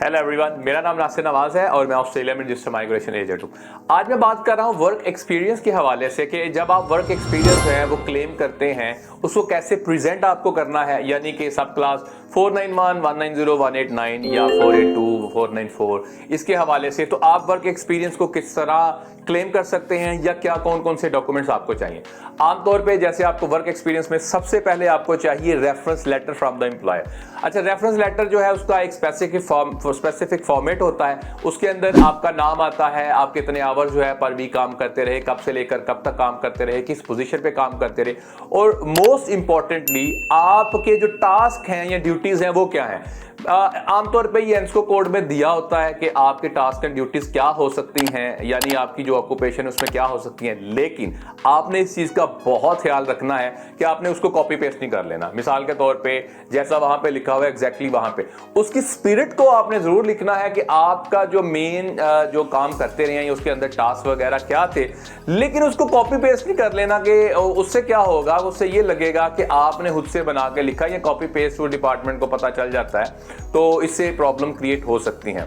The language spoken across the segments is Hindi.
हेलो एवरीवन, मेरा नाम नासिर नवाज है और मैं ऑस्ट्रेलिया में रजिस्टर्ड माइग्रेशन एजेंट हूँ। आज मैं बात कर रहा हूँ वर्क एक्सपीरियंस के हवाले से कि जब आप वर्क एक्सपीरियंस है वो क्लेम करते हैं उसको कैसे प्रेजेंट आपको करना है, यानी कि सब क्लास 491, 190, 189 या 482, 494 इसके हवाले से। तो आप वर्क एक्सपीरियंस को किस तरह क्लेम कर सकते हैं या क्या कौन कौन से डॉक्यूमेंट्स आपको चाहिए। आमतौर पे जैसे आपको वर्क एक्सपीरियंस में सबसे पहले आपको चाहिए reference letter from the employer. अच्छा, रेफरेंस लेटर जो है उसका एक स्पेसिफिक फॉर्मेट होता है। उसके अंदर आपका नाम आता है, आप कितने आवर जो है पर वीक काम करते रहे, कब से लेकर कब तक काम करते रहे, किस पोजीशन पे काम करते रहे, और मोस्ट इंपॉर्टेंटली आपके जो टास्क हैं या ड्यूटीज हैं वो क्या हैं। आमतौर पे ये एंस्को कोड में दिया होता है कि आपके टास्क एंड ड्यूटीज क्या हो सकती हैं, यानी आपकी जो ऑक्यूपेशन है उसमें क्या हो सकती हैं, लेकिन आपने इस चीज का बहुत ख्याल रखना है कि आपने उसको कॉपी पेस्ट नहीं कर लेना। मिसाल के तौर पे जैसा वहां पे लिखा हुआ है एग्जैक्टली वहां पे उसकी स्पिरिट को आपने जरूर लिखना है कि आपका जो मेन जो काम करते रहे हैं उसके अंदर टास्क वगैरह क्या थे, लेकिन उसको कॉपी पेस्ट नहीं कर लेना कि उससे क्या होगा, उससे ये लगेगा कि आपने खुद से बना के लिखा। ये कॉपी पेस्ट वो डिपार्टमेंट को पता चल जाता है तो इससे प्रॉब्लम क्रिएट हो सकती हैं।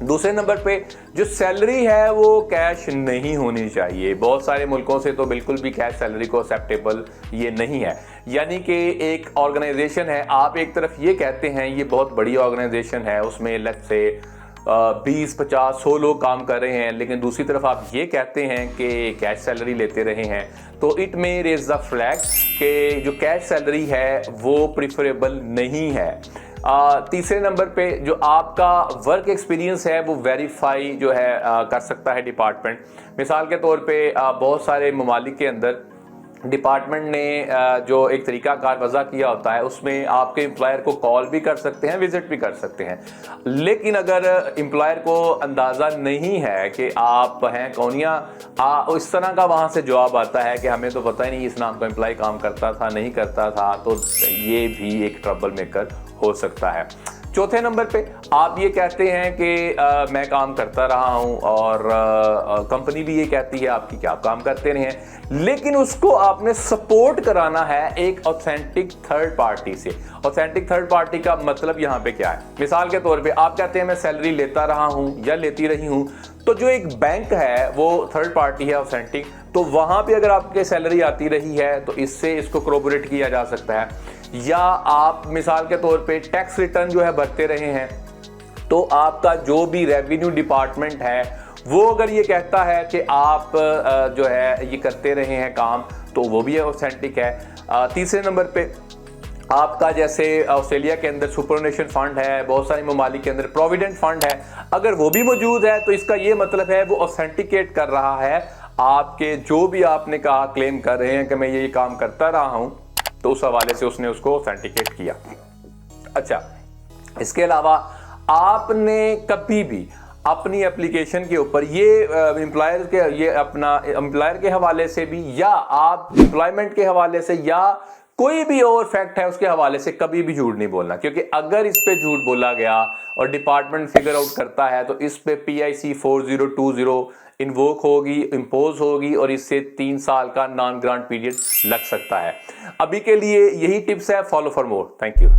दूसरे नंबर पे जो सैलरी है वो कैश नहीं होनी चाहिए। बहुत सारे मुल्कों से तो बिल्कुल भी कैश सैलरी को एक्सेप्टेबल ये नहीं है। यानी कि एक ऑर्गेनाइजेशन है, आप एक तरफ ये कहते हैं ये बहुत बड़ी ऑर्गेनाइजेशन है, उसमें लेट्स से 20, 50, 100 लोग काम कर रहे हैं, लेकिन दूसरी तरफ आप ये कहते हैं कि कैश सैलरी लेते रहे हैं, तो it may raise the flag कि जो कैश सैलरी है वो प्रिफरेबल नहीं है। तीसरे नंबर पे जो आपका वर्क एक्सपीरियंस है वो वेरीफाई जो है कर सकता है डिपार्टमेंट। मिसाल के तौर पे बहुत सारे ममालिक के अंदर डिपार्टमेंट ने जो एक तरीकाकार वज़ा किया होता है उसमें आपके एम्प्लॉयर को कॉल भी कर सकते हैं, विजिट भी कर सकते हैं, लेकिन अगर एम्प्लॉयर को अंदाज़ा नहीं है कि आप हैं कौनिया, इस तरह का वहाँ से जवाब आता है कि हमें तो पता ही नहीं इस नाम का एम्प्लॉय काम करता था नहीं करता था, तो ये भी एक ट्रबल मेकर हो सकता है। चौथे नंबर पे आप ये कहते हैं कि मैं काम करता रहा हूं और कंपनी भी ये कहती है आपकी कि आप काम करते रहे हैं, लेकिन उसको आपने सपोर्ट कराना है एक ऑथेंटिक थर्ड पार्टी से। ऑथेंटिक थर्ड पार्टी का मतलब यहां पे क्या है? मिसाल के तौर पे आप कहते हैं मैं सैलरी लेता रहा हूं या लेती रही हूं, तो जो एक बैंक है वो थर्ड पार्टी है ऑथेंटिक, तो वहां पे अगर आपके सैलरी आती रही है तो इससे इसको कोरोबोरेट किया जा सकता है। या आप मिसाल के तौर पे टैक्स रिटर्न जो है भरते रहे हैं, तो आपका जो भी रेवेन्यू डिपार्टमेंट है वो अगर ये कहता है कि आप जो है ये करते रहे हैं काम, तो वो भी ऑथेंटिक है। तीसरे नंबर पे आपका जैसे ऑस्ट्रेलिया के अंदर सुपरनेशन फंड है, बहुत सारे ममालिक के अंदर प्रोविडेंट फंड है, अगर वो भी मौजूद है तो इसका ये मतलब है वो ऑथेंटिकेट कर रहा है आपके जो भी आपने कहा क्लेम कर रहे हैं कि मैं ये काम करता रहा हूं, तो उस हवाले से उसने उसको ऑथेंटिकेट किया। अच्छा, इसके अलावा आपने कभी भी अपनी एप्लीकेशन के ऊपर ये एम्प्लॉयर के हवाले से भी या आप एम्प्लॉयमेंट के हवाले से या कोई भी और फैक्ट है उसके हवाले से कभी भी झूठ नहीं बोलना, क्योंकि अगर इस पे झूठ बोला गया और डिपार्टमेंट फिगर आउट करता है तो इस पे PIC 4020 इन्वोक होगी, इंपोज होगी और इससे 3 साल का नॉन ग्रांट पीरियड लग सकता है। अभी के लिए यही टिप्स है, follow for more. Thank you.